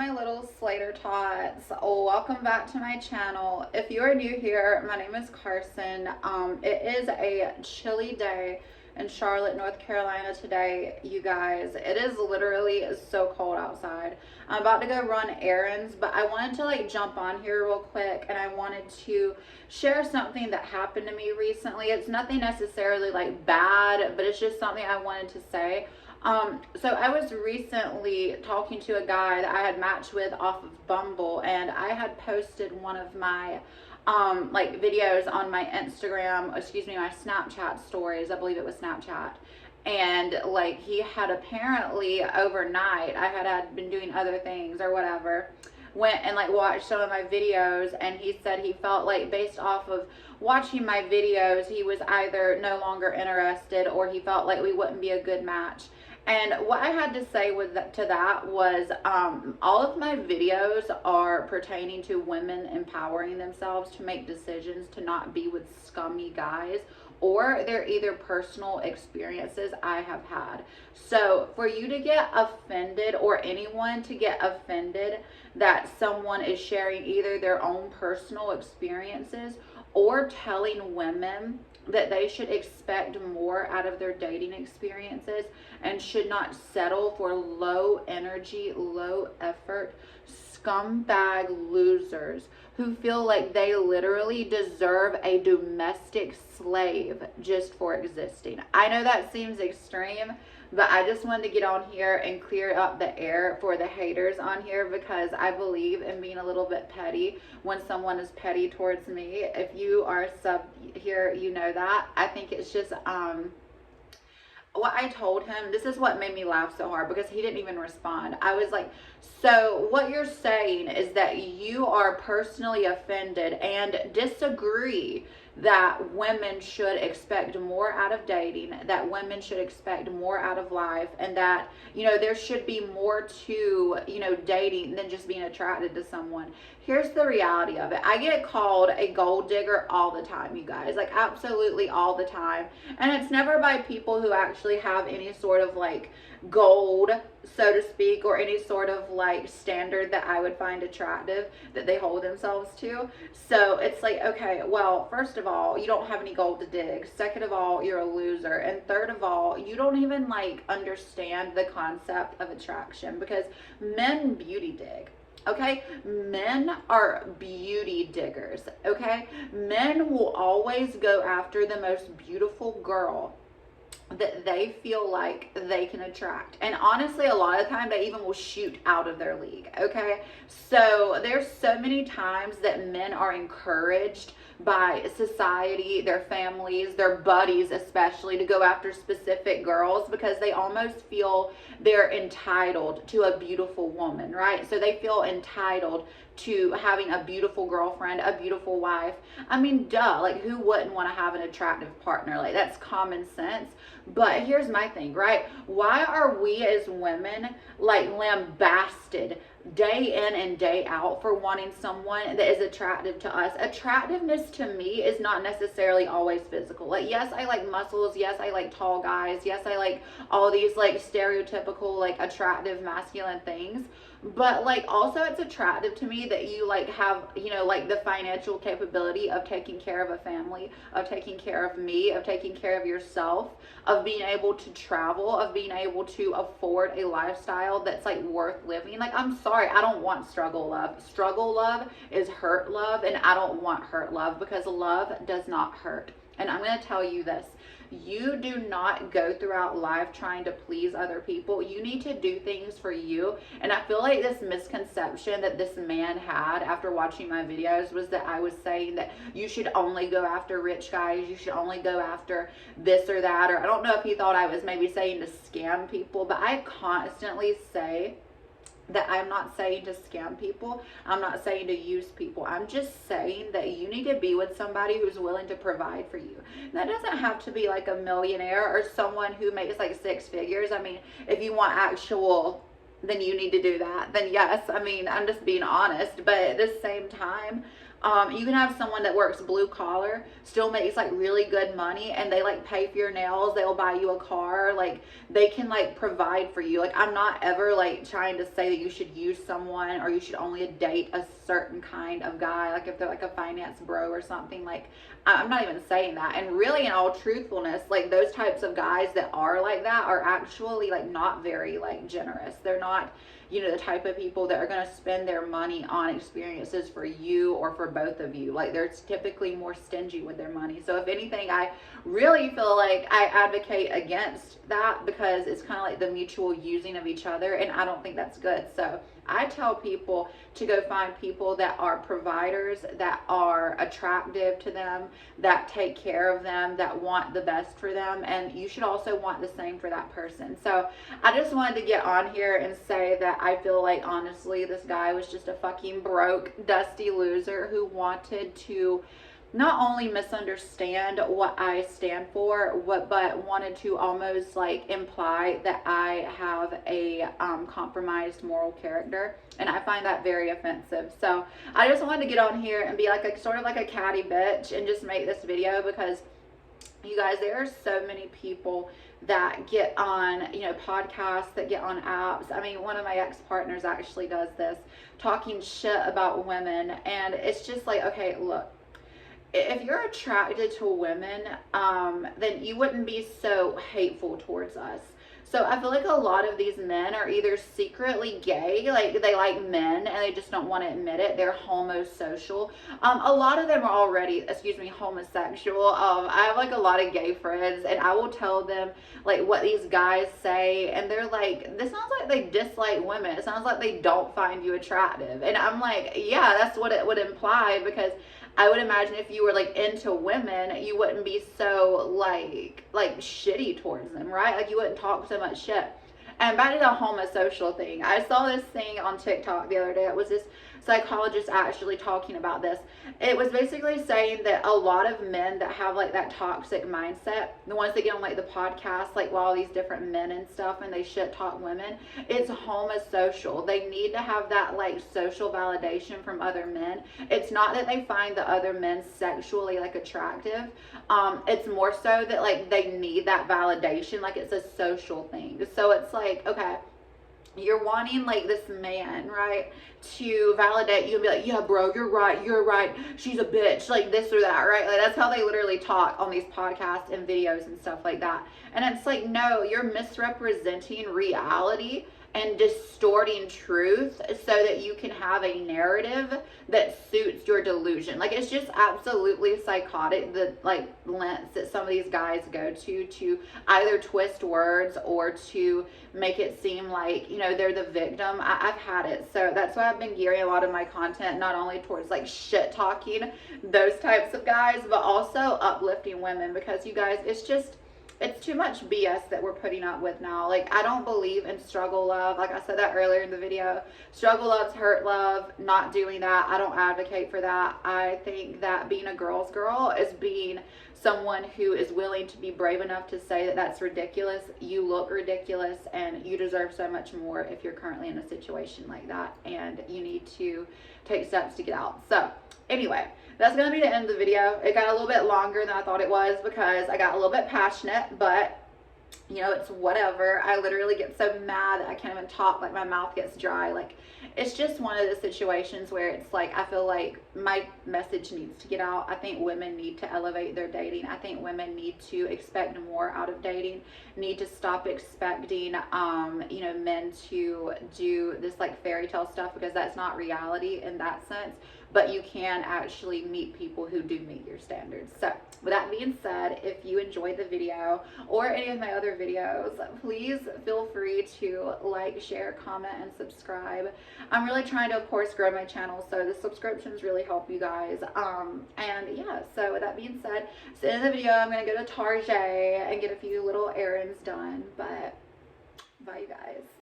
my little Slater tots. Welcome back to my channel. If you are new here, my name is Carson. It is a chilly day in Charlotte, North Carolina today, you guys. It is literally so cold outside. I'm about to go run errands, but I wanted to jump on here real quick, and I wanted to share something that happened to me recently. It's nothing necessarily bad, but it's just something I wanted to say. So I was recently talking to a guy that I had matched with off of Bumble, and I had posted one of my videos on my Instagram, excuse me, my Snapchat stories. I believe it was Snapchat. And he had apparently overnight, I had been doing other things or whatever, went and watched some of my videos, and he said he felt based off of watching my videos, he was either no longer interested or he felt like we wouldn't be a good match. And what I had to say to that was all of my videos are pertaining to women empowering themselves to make decisions to not be with scummy guys, or they're either personal experiences I have had. So for you to get offended, or anyone to get offended that someone is sharing either their own personal experiences or telling women that they should expect more out of their dating experiences and should not settle for low energy, low effort, scumbag losers who feel like they literally deserve a domestic slave just for existing. I know that seems extreme, but I just wanted to get on here and clear up the air for the haters on here, because I believe in being a little bit petty when someone is petty towards me. If you are a sub here, you know that. I think it's just what I told him. This is what made me laugh so hard, because he didn't even respond. I was like, so what you're saying is that you are personally offended and disagree that women should expect more out of dating, that women should expect more out of life, and that, there should be more to, dating than just being attracted to someone. Here's the reality of it. I get called a gold digger all the time, you guys, absolutely all the time. And it's never by people who actually have any sort of gold, so to speak, or any sort of standard that I would find attractive that they hold themselves to. So it's okay, well, first of all, you don't have any gold to dig. Second of all, you're a loser. And third of all, you don't even understand the concept of attraction, because men beauty dig. Okay, men are beauty diggers. Okay, men will always go after the most beautiful girl that they feel like they can attract. And honestly, a lot of the time they even will shoot out of their league. Okay, so there's so many times that men are encouraged by society, their families, their buddies especially, to go after specific girls, because they almost feel they're entitled to a beautiful woman, right? So they feel entitled to having a beautiful girlfriend, a beautiful wife. I mean, duh, who wouldn't want to have an attractive partner? That's common sense. But here's my thing, right? Why are we as women lambasted day in and day out for wanting someone that is attractive to us? Attractiveness to me is not necessarily always physical. Yes, I like muscles. Yes, I like tall guys. Yes, I like all these stereotypical attractive masculine things. But also it's attractive to me that you have, the financial capability of taking care of a family, of taking care of me, of taking care of yourself, of being able to travel, of being able to afford a lifestyle that's worth living. I'm sorry, I don't want struggle love. Struggle love is hurt love, and I don't want hurt love, because love does not hurt. And I'm going to tell you this. You do not go throughout life trying to please other people. You need to do things for you. And I feel like this misconception that this man had after watching my videos was that I was saying that you should only go after rich guys, you should only go after this or that, or I don't know if he thought I was maybe saying to scam people, but I constantly say that I'm not saying to scam people. I'm not saying to use people. I'm just saying that you need to be with somebody who's willing to provide for you. And that doesn't have to be a millionaire or someone who makes 6 figures. I mean, if you want actual, then you need to do that. Then yes, I mean, I'm just being honest. But at the same time, You can have someone that works blue collar, still makes like really good money, and they like pay for your nails, they'll buy you a car, like they can like provide for you. Like I'm not ever like trying to say that you should use someone or you should only date a certain kind of guy, like if they're like a finance bro or something. Like I'm not even saying that. And really, in all truthfulness, like those types of guys that are like that are actually like not very like generous. They're not, you know, the type of people that are going to spend their money on experiences for you or for both of you. Like they're typically more stingy with their money. So if anything, I really feel like I advocate against that, because it's kind of like the mutual using of each other, and I don't think that's good. So I tell people to go find people that are providers, that are attractive to them, that take care of them, that want the best for them, and you should also want the same for that person. So I just wanted to get on here and say that I feel like, honestly, this guy was just a fucking broke, dusty loser who wanted to not only misunderstand what I stand for, but wanted to almost like imply that I have a compromised moral character, and I find that very offensive. So I just wanted to get on here and be like a sort of like a catty bitch and just make this video, because you guys, there are so many people that get on, you know, podcasts, that get on apps. I mean, one of my ex-partners actually does this, talking shit about women, and it's just like, okay, look, if you're attracted to women, then you wouldn't be so hateful towards us. So I feel like a lot of these men are either secretly gay, like they like men and they just don't want to admit it. They're homosocial. A lot of them are already, homosexual. I have like a lot of gay friends, and I will tell them like what these guys say, and they're like, this sounds like they dislike women. It sounds like they don't find you attractive. And I'm like, yeah, that's what it would imply, because I would imagine if you were like into women, you wouldn't be so like shitty towards them, right? Like you wouldn't talk so much shit. And back to the homosocial thing, I saw this thing on TikTok the other day. It was this psychologist actually talking about this. It was basically saying that a lot of men that have like that toxic mindset, the ones that get on like the podcast, like all these different men and stuff, and they shit talk women, it's homosocial. They need to have that like social validation from other men. It's not that they find the other men sexually like attractive. It's more so that like they need that validation, like it's a social thing. So it's like, okay, you're wanting like this man, right, to validate you and be like, yeah, bro, you're right, she's a bitch, like this or that, right? Like that's how they literally talk on these podcasts and videos and stuff like that. And it's like, no, you're misrepresenting reality and distorting truth so that you can have a narrative that suits your delusion. Like it's just absolutely psychotic, the like lengths that some of these guys go to either twist words or to make it seem like, you know, they're the victim. I've had it. So that's why I've been gearing a lot of my content not only towards like shit talking those types of guys, but also uplifting women, because you guys, it's too much BS that we're putting up with now. Like, I don't believe in struggle love. Like I said that earlier in the video. Struggle love's hurt love. Not doing that. I don't advocate for that. I think that being a girl's girl is being someone who is willing to be brave enough to say that that's ridiculous. You look ridiculous, and you deserve so much more if you're currently in a situation like that, and you need to take steps to get out. So anyway, that's going to be the end of the video. It got a little bit longer than I thought it was because I got a little bit passionate, but you know, it's whatever. I literally get so mad that I can't even talk, like my mouth gets dry. Like it's just one of the situations where it's like, I feel like my message needs to get out. I think women need to elevate their dating. I think women need to expect more out of dating, need to stop expecting, you know, men to do this like fairy tale stuff, because that's not reality in that sense. But you can actually meet people who do meet your standards. So with that being said, if you enjoyed the video or any of my other videos, please feel free to like, share, comment, and subscribe. I'm really trying to, of course, grow my channel, so the subscriptions really help you guys. And yeah, so with that being said, so in the video, I'm going to go to Target and get a few little errands done. But bye, you guys.